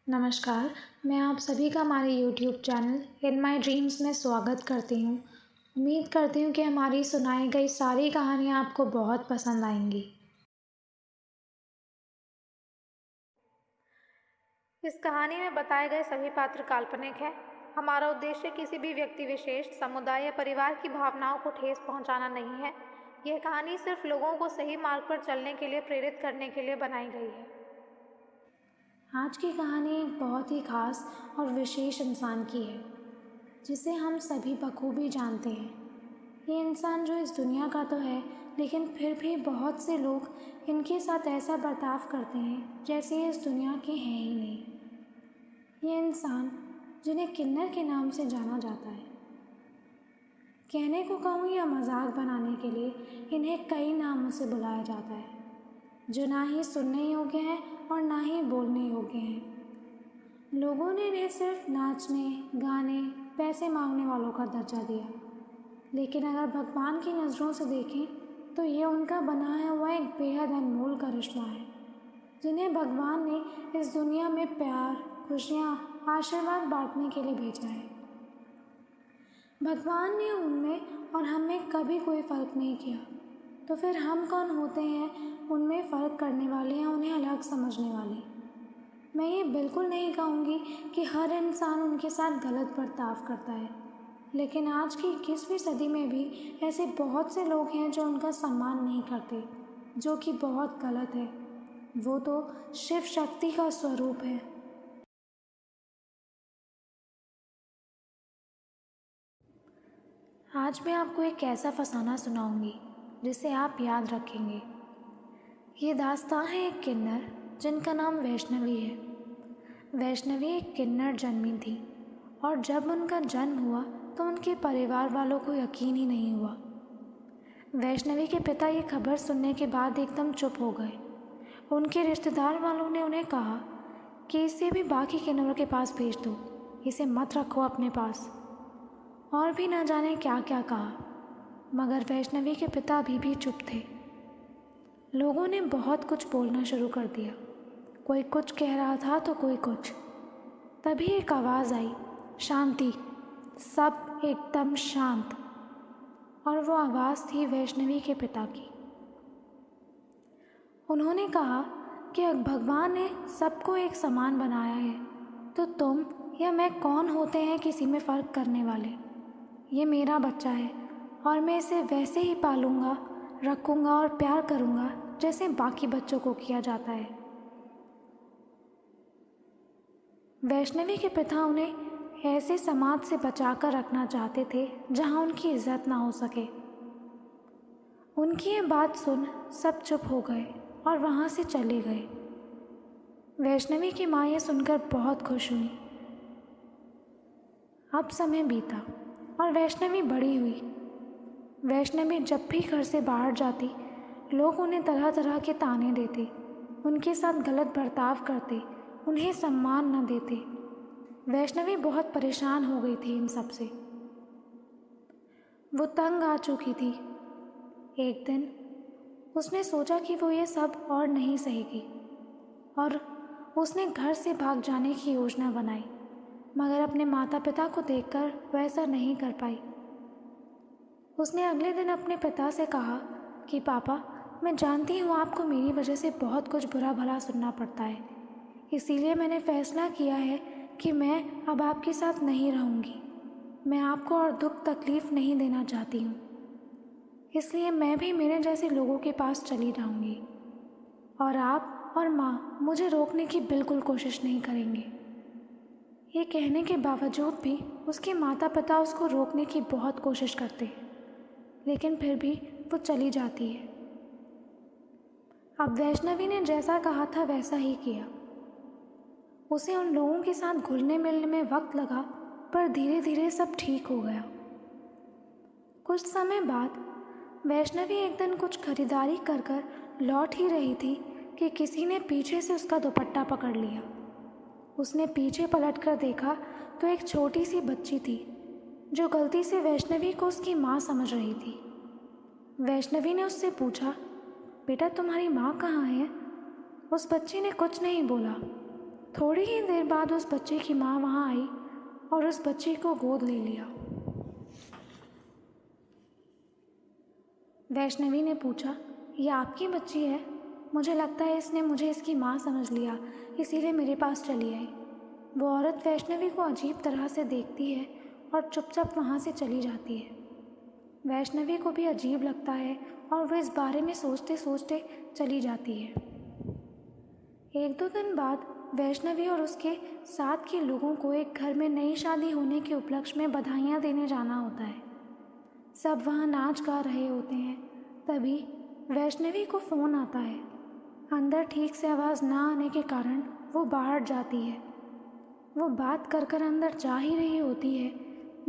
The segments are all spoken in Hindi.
नमस्कार, मैं आप सभी का हमारे YouTube channel in my dreams में स्वागत करती हूँ। उम्मीद करती हूँ कि हमारी सुनाई गई सारी कहानियाँ आपको बहुत पसंद आएंगी। इस कहानी में बताए गए सभी पात्र काल्पनिक हैं। हमारा उद्देश्य किसी भी व्यक्ति विशेष, समुदाय या परिवार की भावनाओं को ठेस पहुंचाना नहीं है। यह कहानी सिर्फ लोगों को सही मार्ग पर चलने के लिए प्रेरित करने के लिए बनाई गई है। आज की कहानी एक बहुत ही खास और विशेष इंसान की है, जिसे हम सभी बखूबी जानते हैं। ये इंसान जो इस दुनिया का तो है, लेकिन फिर भी बहुत से लोग इनके साथ ऐसा बर्ताव करते हैं जैसे ये इस दुनिया के हैं ही नहीं। ये इंसान जिन्हें किन्नर के नाम से जाना जाता है। कहने को कहूँ या मजाक बनाने के लिए इन्हें कई नामों से बुलाया जाता है, जो ना ही सुनने योग्य हैं और ना ही बोलने योग्य हैं। लोगों ने इन्हें सिर्फ नाचने, गाने, पैसे मांगने वालों का दर्जा दिया, लेकिन अगर भगवान की नज़रों से देखें तो ये उनका बनाया हुआ एक बेहद अनमोल करिश्मा है, जिन्हें भगवान ने इस दुनिया में प्यार, खुशियाँ, आशीर्वाद बांटने के लिए भेजा है। भगवान ने उनमें और हम में कभी कोई फ़र्क नहीं किया, तो फिर हम कौन होते हैं उनमें फ़र्क करने वाले या उन्हें अलग समझने वाले। मैं ये बिल्कुल नहीं कहूँगी कि हर इंसान उनके साथ गलत बर्ताव करता है, लेकिन आज की 21वीं सदी में भी ऐसे बहुत से लोग हैं जो उनका सम्मान नहीं करते, जो कि बहुत गलत है। वो तो शिव शक्ति का स्वरूप है। आज मैं आपको एक ऐसा फसाना सुनाऊंगी जिसे आप याद रखेंगे। ये दास्तां है एक किन्नर जिनका नाम वैष्णवी है। वैष्णवी एक किन्नर जन्मी थी और जब उनका जन्म हुआ तो उनके परिवार वालों को यकीन ही नहीं हुआ। वैष्णवी के पिता ये खबर सुनने के बाद एकदम चुप हो गए। उनके रिश्तेदार वालों ने उन्हें कहा कि इसे भी बाकी किन्नरों के पास भेज दो, इसे मत रखो अपने पास। और भी न जाने क्या क्या कहा, मगर वैष्णवी के पिता अभी भी चुप थे। लोगों ने बहुत कुछ बोलना शुरू कर दिया, कोई कुछ कह रहा था तो कोई कुछ। तभी एक आवाज़ आई, शांति। सब एकदम शांत। और वो आवाज़ थी वैष्णवी के पिता की। उन्होंने कहा कि भगवान ने सबको एक समान बनाया है, तो तुम या मैं कौन होते हैं किसी में फ़र्क करने वाले। ये मेरा बच्चा है और मैं इसे वैसे ही पालूंगा, रखूंगा और प्यार करूंगा जैसे बाकी बच्चों को किया जाता है। वैष्णवी के पिता उन्हें ऐसे समाज से बचाकर रखना चाहते थे जहां उनकी इज्जत ना हो सके। उनकी ये बात सुन सब चुप हो गए और वहां से चले गए। वैष्णवी की माँ ये सुनकर बहुत खुश हुई। अब समय बीता और वैष्णवी बड़ी हुई। वैष्णवी जब भी घर से बाहर जाती, लोग उन्हें तरह तरह के ताने देते, उनके साथ गलत बर्ताव करते, उन्हें सम्मान न देते। वैष्णवी बहुत परेशान हो गई थी इन सब से। वो तंग आ चुकी थी। एक दिन उसने सोचा कि वो ये सब और नहीं सहेगी और उसने घर से भाग जाने की योजना बनाई, मगर अपने माता पिता को देखकर वह ऐसा नहीं कर पाई। उसने अगले दिन अपने पिता से कहा कि पापा, मैं जानती हूँ आपको मेरी वजह से बहुत कुछ बुरा भला सुनना पड़ता है, इसीलिए मैंने फ़ैसला किया है कि मैं अब आपके साथ नहीं रहूँगी। मैं आपको और दुख तकलीफ़ नहीं देना चाहती हूँ, इसलिए मैं भी मेरे जैसे लोगों के पास चली जाऊँगी और आप और माँ मुझे रोकने की बिल्कुल कोशिश नहीं करेंगे। ये कहने के बावजूद भी उसके माता पिता उसको रोकने की बहुत कोशिश करते हैं, लेकिन फिर भी वो चली जाती है। अब वैष्णवी ने जैसा कहा था वैसा ही किया। उसे उन लोगों के साथ घुलने मिलने में वक्त लगा, पर धीरे धीरे सब ठीक हो गया। कुछ समय बाद वैष्णवी एक दिन कुछ खरीदारी कर कर लौट ही रही थी कि किसी ने पीछे से उसका दुपट्टा पकड़ लिया। उसने पीछे पलटकर देखा तो एक छोटी सी बच्ची थी, जो गलती से वैष्णवी को उसकी माँ समझ रही थी। वैष्णवी ने उससे पूछा, बेटा तुम्हारी माँ कहाँ है? उस बच्ची ने कुछ नहीं बोला। थोड़ी ही देर बाद उस बच्चे की माँ वहाँ आई और उस बच्चे को गोद ले लिया। वैष्णवी ने पूछा, ये आपकी बच्ची है? मुझे लगता है इसने मुझे इसकी माँ समझ लिया, इसीलिए मेरे पास चली आई। वो औरत वैष्णवी को अजीब तरह से देखती है और चुपचाप वहाँ से चली जाती है। वैष्णवी को भी अजीब लगता है और वो इस बारे में सोचते सोचते चली जाती है। 1-2 दिन बाद वैष्णवी और उसके साथ के लोगों को एक घर में नई शादी होने के उपलक्ष्य में बधाइयाँ देने जाना होता है। सब वहाँ नाच गा रहे होते हैं। तभी वैष्णवी को फ़ोन आता है। अंदर ठीक से आवाज़ ना आने के कारण वो बाहर जाती है। वो बात कर कर अंदर जा ही रही होती है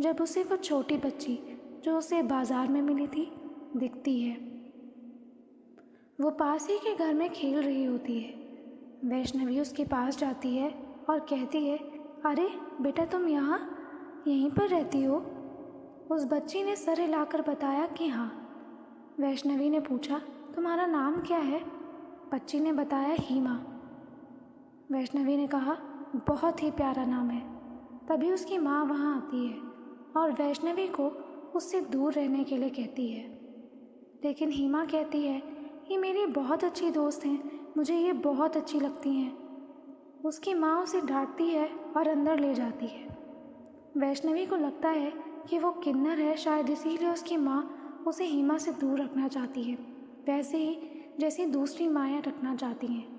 जब उसे वो छोटी बच्ची जो उसे बाज़ार में मिली थी दिखती है। वो पास ही के घर में खेल रही होती है। वैष्णवी उसके पास जाती है और कहती है, अरे बेटा, तुम यहीं पर रहती हो? उस बच्ची ने सर हिलाकर बताया कि हाँ। वैष्णवी ने पूछा, तुम्हारा नाम क्या है? बच्ची ने बताया, हीमा। वैष्णवी ने कहा, बहुत ही प्यारा नाम है। तभी उसकी माँ वहाँ आती है और वैष्णवी को उससे दूर रहने के लिए कहती है। लेकिन हीमा कहती है, ये मेरी बहुत अच्छी दोस्त हैं, मुझे ये बहुत अच्छी लगती हैं। उसकी माँ उसे डांटती है और अंदर ले जाती है। वैष्णवी को लगता है कि वो किन्नर है, शायद इसीलिए उसकी माँ उसे हीमा से दूर रखना चाहती है, वैसे ही जैसी दूसरी माएँ रखना चाहती हैं।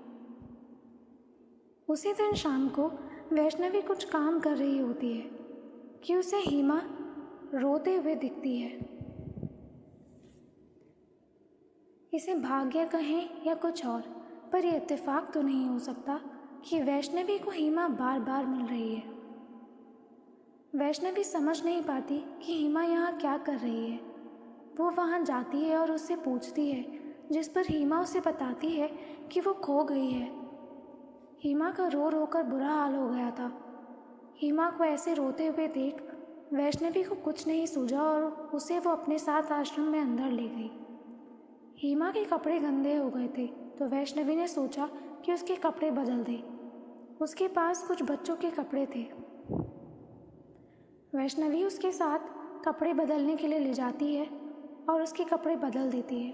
उसी दिन शाम को वैष्णवी कुछ काम कर रही होती है कि उसे हीमा रोते हुए दिखती है। इसे भाग्य कहें या कुछ और, पर यह इत्तेफाक तो नहीं हो सकता कि वैष्णवी को हीमा बार बार मिल रही है। वैष्णवी समझ नहीं पाती कि हीमा यहाँ क्या कर रही है। वो वहाँ जाती है और उससे पूछती है, जिस पर हीमा उसे बताती है कि वो खो गई है। हीमा का रो रो कर बुरा हाल हो गया था। हीमा को ऐसे रोते हुए देख वैष्णवी को कुछ नहीं सूझा और उसे वो अपने साथ आश्रम में अंदर ले गई। हीमा के कपड़े गंदे हो गए थे तो वैष्णवी ने सोचा कि उसके कपड़े बदल दे। उसके पास कुछ बच्चों के कपड़े थे। वैष्णवी उसके साथ कपड़े बदलने के लिए ले जाती है और उसके कपड़े बदल देती है,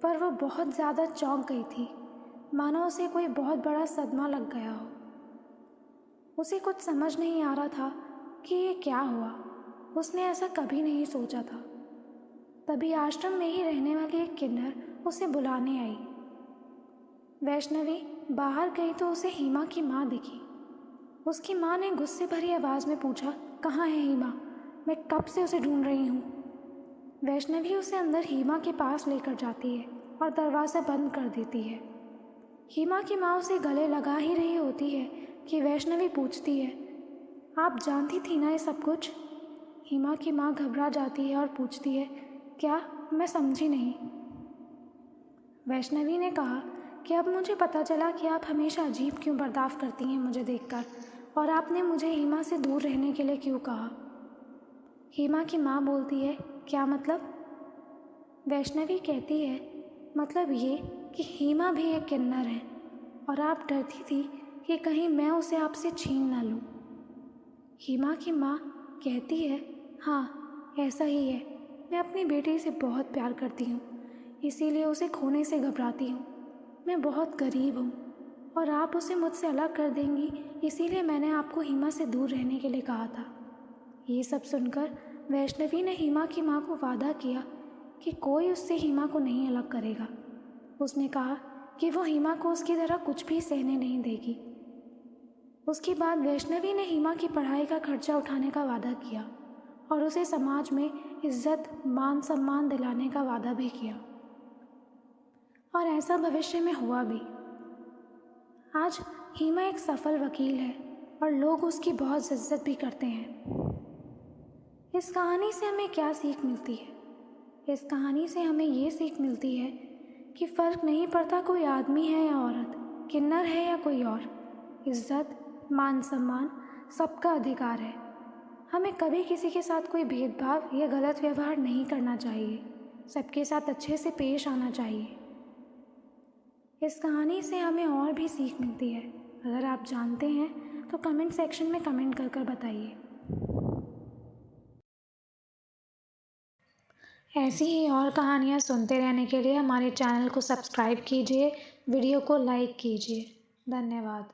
पर वो बहुत ज़्यादा चौंक गई थी, मानो उसे कोई बहुत बड़ा सदमा लग गया हो। उसे कुछ समझ नहीं आ रहा था कि ये क्या हुआ। उसने ऐसा कभी नहीं सोचा था। तभी आश्रम में ही रहने वाली एक किन्नर उसे बुलाने आई। वैष्णवी बाहर गई तो उसे हीमा की माँ दिखी। उसकी माँ ने गुस्से भरी आवाज़ में पूछा, कहाँ है हीमा? मैं कब से उसे ढूंढ रही हूँ। वैष्णवी उसे अंदर हीमा के पास लेकर जाती है और दरवाज़ा बंद कर देती है। हीमा की माँ उसे गले लगा ही रही होती है कि वैष्णवी पूछती है, आप जानती थी ना ये सब कुछ? हीमा की माँ घबरा जाती है और पूछती है, क्या? मैं समझी नहीं। वैष्णवी ने कहा कि अब मुझे पता चला कि आप हमेशा अजीब क्यों बर्ताव करती हैं मुझे देखकर, और आपने मुझे हीमा से दूर रहने के लिए क्यों कहा। हीमा की माँ बोलती है, क्या मतलब? वैष्णवी कहती है, मतलब ये कि हीमा भी एक किन्नर है और आप डरती थी कि कहीं मैं उसे आपसे छीन ना लूँ। हीमा की माँ कहती है, हाँ ऐसा ही है, मैं अपनी बेटी से बहुत प्यार करती हूँ, इसीलिए उसे खोने से घबराती हूँ। मैं बहुत गरीब हूँ और आप उसे मुझसे अलग कर देंगी, इसीलिए मैंने आपको हीमा से दूर रहने के लिए कहा था। ये सब सुनकर वैष्णवी ने हीमा की माँ को वादा किया कि कोई उससे हीमा को नहीं अलग करेगा। उसने कहा कि वो हीमा को उसकी तरह कुछ भी सहने नहीं देगी। उसके बाद वैष्णवी ने हीमा की पढ़ाई का खर्चा उठाने का वादा किया और उसे समाज में इज्जत मान सम्मान दिलाने का वादा भी किया, और ऐसा भविष्य में हुआ भी। आज हीमा एक सफल वकील है और लोग उसकी बहुत इज्जत भी करते हैं। इस कहानी से हमें क्या सीख मिलती है? इस कहानी से हमें ये सीख मिलती है कि फ़र्क नहीं पड़ता कोई आदमी है या औरत, किन्नर है या कोई और, इज्जत मान सम्मान सबका अधिकार है। हमें कभी किसी के साथ कोई भेदभाव या गलत व्यवहार नहीं करना चाहिए, सबके साथ अच्छे से पेश आना चाहिए। इस कहानी से हमें और भी सीख मिलती है अगर आप जानते हैं तो कमेंट सेक्शन में कमेंट कर कर बताइए। ऐसी ही और कहानियाँ सुनते रहने के लिए हमारे चैनल को सब्सक्राइब कीजिए, वीडियो को लाइक कीजिए। धन्यवाद।